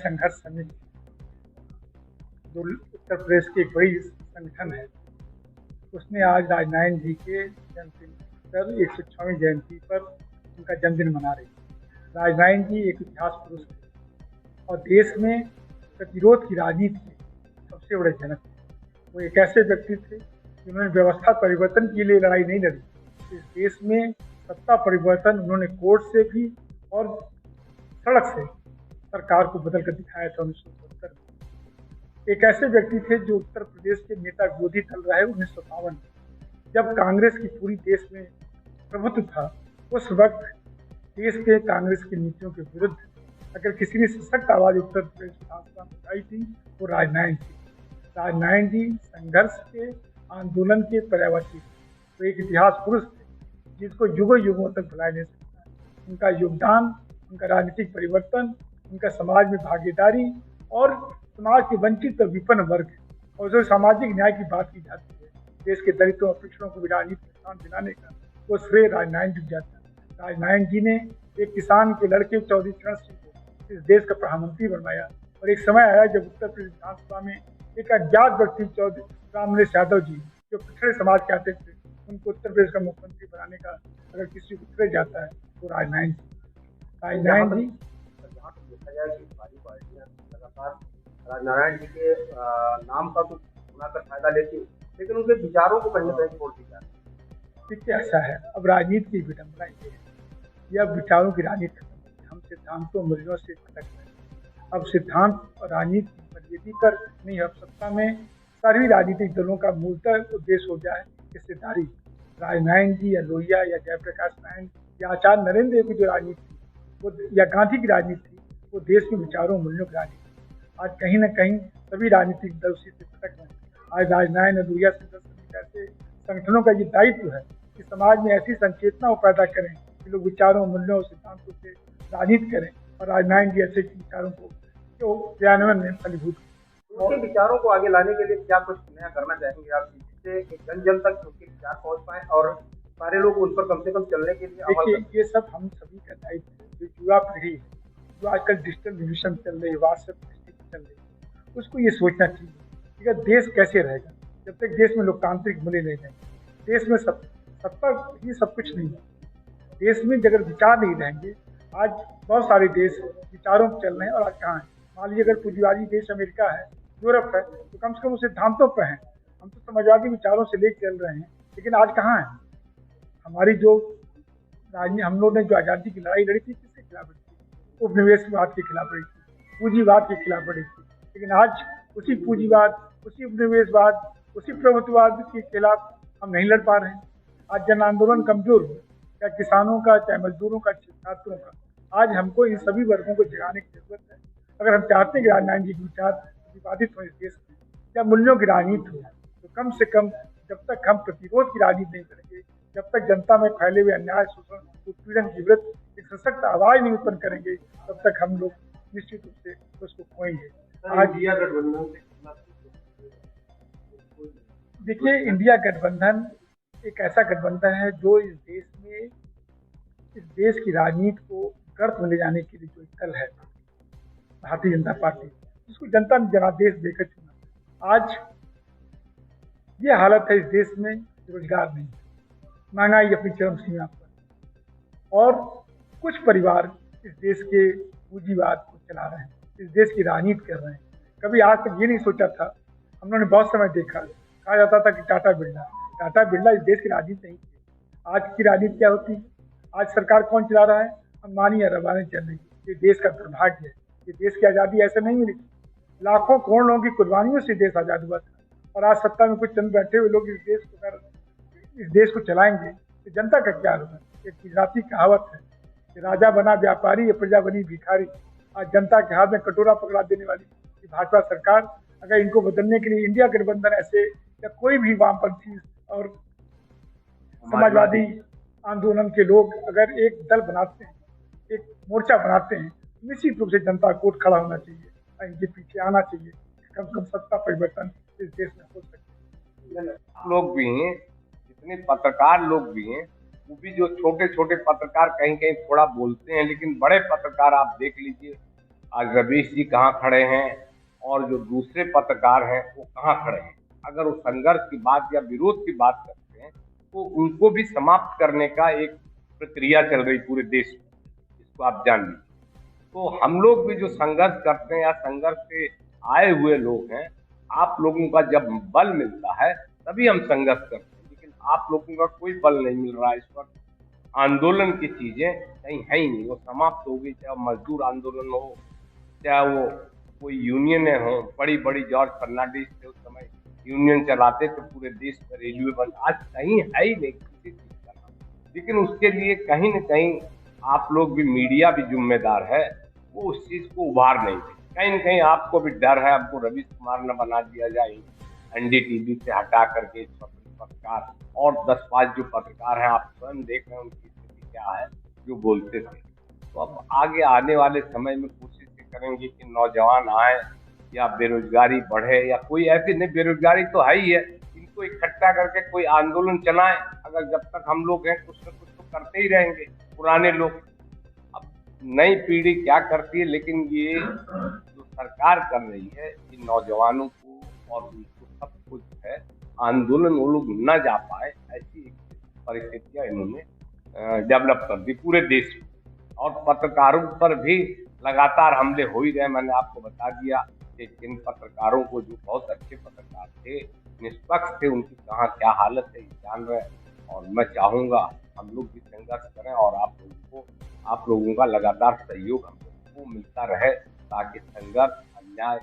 संघर्ष समिति जो उत्तर प्रदेश की एक बड़ी संगठन है, उसने आज राजनारायण जी के जन्मदिन पर 106वीं जयंती पर उनका जन्मदिन मना रही है। राजनारायण जी एक इतिहास पुरुष थे और देश में प्रतिरोध की राजनीति के सबसे बड़े जनक थे। वो एक ऐसे व्यक्ति थे जिन्होंने व्यवस्था परिवर्तन के लिए लड़ाई नहीं लड़ी। इस देश में सत्ता परिवर्तन उन्होंने कोर्ट से भी और सड़क से सरकार को बदल कर दिखाया था 1970 में। एक ऐसे व्यक्ति थे जो उत्तर प्रदेश के नेता विरोधी चल रहा है 1952 में, जब कांग्रेस की पूरी देश में प्रभुत्व था। उस वक्त देश के कांग्रेस की नीतियों के विरुद्ध अगर किसी ने सशक्त आवाज उत्तर प्रदेश विधानसभा में उठाई थी वो राजनारायण जी। राजनारायण जी संघर्ष के आंदोलन के पर्यावर्ती तो एक इतिहास पुरुष थे जिसको युगों युगों तक भुलाया नहीं सकता है। उनका योगदान, उनका राजनीतिक परिवर्तन, उनका समाज में भागीदारी और समाज के वंचित और विपन्न वर्ग और जो सामाजिक न्याय की बात की जाती है, देश के दलितों और पिछड़ों को भी राजनीतिक स्थान दिलाने का वो श्रेय राजनारायण जी जाता है। राजनारायण जी ने एक किसान के लड़के चौधरी चरण सिंह को इस देश का प्रधानमंत्री बनवाया और एक समय आया जब उत्तर प्रदेश विधानसभा में एक अज्ञात व्यक्ति चौधरी रामनिवास यादव जी जो पिछड़े समाज के आते थे, उनको उत्तर प्रदेश का मुख्यमंत्री बनाने का अगर किसी को श्रेय जाता है तो राजनारायण जी। देखा जाए कि भारी पार्टियां लगातार राजनारायण जी के नाम का तो बनाकर फायदा लेती है, लेकिन उनके विचारों को कहीं ना कहीं छोड़ दी जाती है। देखिए ऐसा है, अब राजनीति की विडंबना ये है, यह विचारों की राजनीति हम सिद्धांतों मूल्यों से भटक रहे हैं। अब सिद्धांत और राजनीति की मर्यादा कर नहीं, अब सत्ता में सभी राजनीतिक दलों का मूलतः उद्देश्य हो जाए हिस्सेदारी। राजनारायण जी या लोहिया या जयप्रकाश नारायण या आचार्य नरेंद्र देव की जो राजनीति थी वो या गांधी की राजनीति थी वो देश के विचारों मूल्यों की राजनीति। आज कहीं न कहीं सभी राजनीतिक दल उसी से भटक रहे हैं। आज राजनारायण और लोहिया जैसे संगठनों का ये दायित्व है कि समाज में ऐसी संचेतना पैदा करें कि लोग विचारों, मूल्यों और सिद्धांतों से राजनीति करें और राजनारायण जी ऐसे विचारों को जो क्रियान्वयन में फलीभूत उनके विचारों को आगे लाने के लिए क्या कुछ नया करना चाहेंगे आप, जिससे जन जन तक उनके विचार पहुंच पाए और सारे लोग उन पर कम से कम चलने के लिए? देखिए ये सब हम सभी का दायित्व है। जो युवा पीढ़ी है, जो आजकल डिजिटल रिवॉल्यूशन चल रही है, व्हाट्सएप चल रही है, उसको ये सोचना चाहिए कि देश कैसे रहेगा जब तक देश में लोकतांत्रिक मूल्य नहीं रहेंगे। देश में सत्ता ही सब कुछ नहीं है। देश में अगर विचार नहीं रहेंगे, आज बहुत सारे देश विचारों पर चल रहे हैं और आज कहाँ है। मान लीजिए अगर पूंजीवादी देश अमेरिका है, यूरोप है, तो कम से कम उस सिद्धांतों पर हैं। हम तो समाजवादी विचारों से लेकर चल रहे हैं, लेकिन आज कहाँ है। हमारी जो हम लोग ने जो आज़ादी की लड़ाई लड़ी थी किसके खिलाफ लड़ी थी? उपनिवेशवाद के खिलाफ लड़ी थी, पूंजीवाद के खिलाफ लड़ी थी। लेकिन आज उसी पूंजीवाद, उसी उपनिवेशवाद, उसी प्रभुत्ववाद के खिलाफ हम नहीं लड़ पा रहे हैं। आज जन आंदोलन कमजोर हो, चाहे किसानों का, चाहे मजदूरों का, छात्रों का। आज हमको इन सभी वर्गों को जगाने की जरूरत है। अगर हम चाहते हैं कि राजनारायण जी के विचार प्रतिपादित हो इस देश में, या मूल्यों की राजनीति हो, तो कम से कम जब तक हम प्रतिरोध की राजनीति नहीं करेंगे, जब तक जनता में फैले हुए अन्याय, शोषण, उत्पीड़न के विरुद्ध एक सशक्त आवाज नहीं उत्पन्न करेंगे, तब तक हम लोग निश्चित रूप से उसको खोएंगे। आज इंडिया गठबंधन देखिए, इंडिया गठबंधन एक ऐसा गठबंधन है जो इस देश की राजनीति को गर्त में ले जाने के लिए जो एक दल है, भारतीय जनता पार्टी, जिसको जनता ने जनादेश देकर चुना। आज ये हालत है इस देश में, रोजगार नहीं, महंगाई अपनी चरम सीमा पर, और कुछ परिवार इस देश के पूंजीवाद को चला रहे हैं, इस देश की राजनीति कर रहे हैं। कभी आज तक ये नहीं सोचा था, हम लोगों ने बहुत समय देखा, कहा जाता था कि टाटा बिरला इस देश की राजनीति नहीं थी। आज की राजनीति क्या होती है? आज सरकार कौन चला रहा है? अंबानी या रबानी चल रही है। ये देश का दुर्भाग्य है। ये देश की आज़ादी ऐसे नहीं मिली, लाखों करोड़ लोगों की कुर्बानियों से देश आज़ाद हुआ था। और आज सत्ता में कुछ चंद बैठे हुए लोग इस देश को चलाएंगे तो जनता का क्या होगा? एक गुजराती कहावत है कि राजा बना व्यापारी या प्रजा बनी भिखारी। आज जनता के हाथ में कटोरा पकड़ा देने वाली भाजपा सरकार, अगर इनको बदलने के लिए इंडिया गठबंधन ऐसे या कोई भी वामपंथी और समाजवादी आंदोलन के लोग अगर एक दल बनाते हैं, एक मोर्चा बनाते हैं, निश्चित रूप से जनता को खड़ा होना चाहिए और इनके पीछे आना चाहिए। कम से कम सत्ता परिवर्तन इस देश में हो सके। लोग भी हैं, जितने पत्रकार लोग भी हैं, वो भी जो छोटे छोटे पत्रकार कहीं कहीं थोड़ा बोलते हैं, लेकिन बड़े पत्रकार आप देख लीजिए, आज रवीश जी कहाँ खड़े हैं और जो दूसरे पत्रकार हैं वो कहाँ खड़े हैं। अगर वो संघर्ष की बात या विरोध की बात करते हैं तो उनको भी समाप्त करने का एक प्रक्रिया चल रही पूरे देश में, इसको आप जान लीजिए। तो हम लोग भी जो संघर्ष करते हैं या संघर्ष से आए हुए लोग हैं, आप लोगों का जब बल मिलता है तभी हम संघर्ष करते हैं, लेकिन आप लोगों का कोई बल नहीं मिल रहा है इस वक्त। आंदोलन की चीजें कहीं है ही नहीं, वो समाप्त हो गई। चाहे वो मजदूर आंदोलन हो, चाहे वो कोई यूनियनें हो, बड़ी बड़ी जॉर्ज फर्नांडिस थे उस समय यूनियन चलाते थे पूरे देश में, रेलवे बंद, आज कहीं है ही नहीं किसी चीज का नाम। लेकिन उसके लिए कहीं न कहीं आप लोग भी, मीडिया भी जिम्मेदार है, वो उस चीज को उभार नहीं दे। कहीं न कहीं आपको भी डर है, आपको रवीश कुमार न बना दिया जाए एनडीटीवी से हटा करके पत्रकार, और 10-5 जो पत्रकार हैं आप स्वयं देख रहे हैं उनकी स्थिति क्या है जो बोलते थे। तो अब आगे आने वाले समय में कोशिश करेंगे कि नौजवान आए या बेरोजगारी बढ़े, या कोई ऐसी नहीं, बेरोजगारी तो है ही है, इनको इकट्ठा करके कोई आंदोलन चलाएं। अगर जब तक हम लोग हैं कुछ न कुछ तो करते ही रहेंगे पुराने लोग। अब नई पीढ़ी क्या करती है, लेकिन ये जो सरकार कर रही है इन नौजवानों को और उनको सब कुछ है, आंदोलन वो लोग न जा पाए, ऐसी एक परिस्थितियां इन्होंने डेवलप कर दी पूरे देश में। और पत्रकारों पर भी लगातार हमले हो ही रहे। मैंने आपको बता दिया कि किन पत्रकारों को, जो बहुत अच्छे पत्रकार थे, निष्पक्ष थे, उनकी कहाँ क्या हालत है जान रहे हैं। और मैं चाहूँगा हम लोग भी संघर्ष करें और आप लोगों का लगातार सहयोग हम लोगों को मिलता रहे, ताकि संघर्ष, अन्याय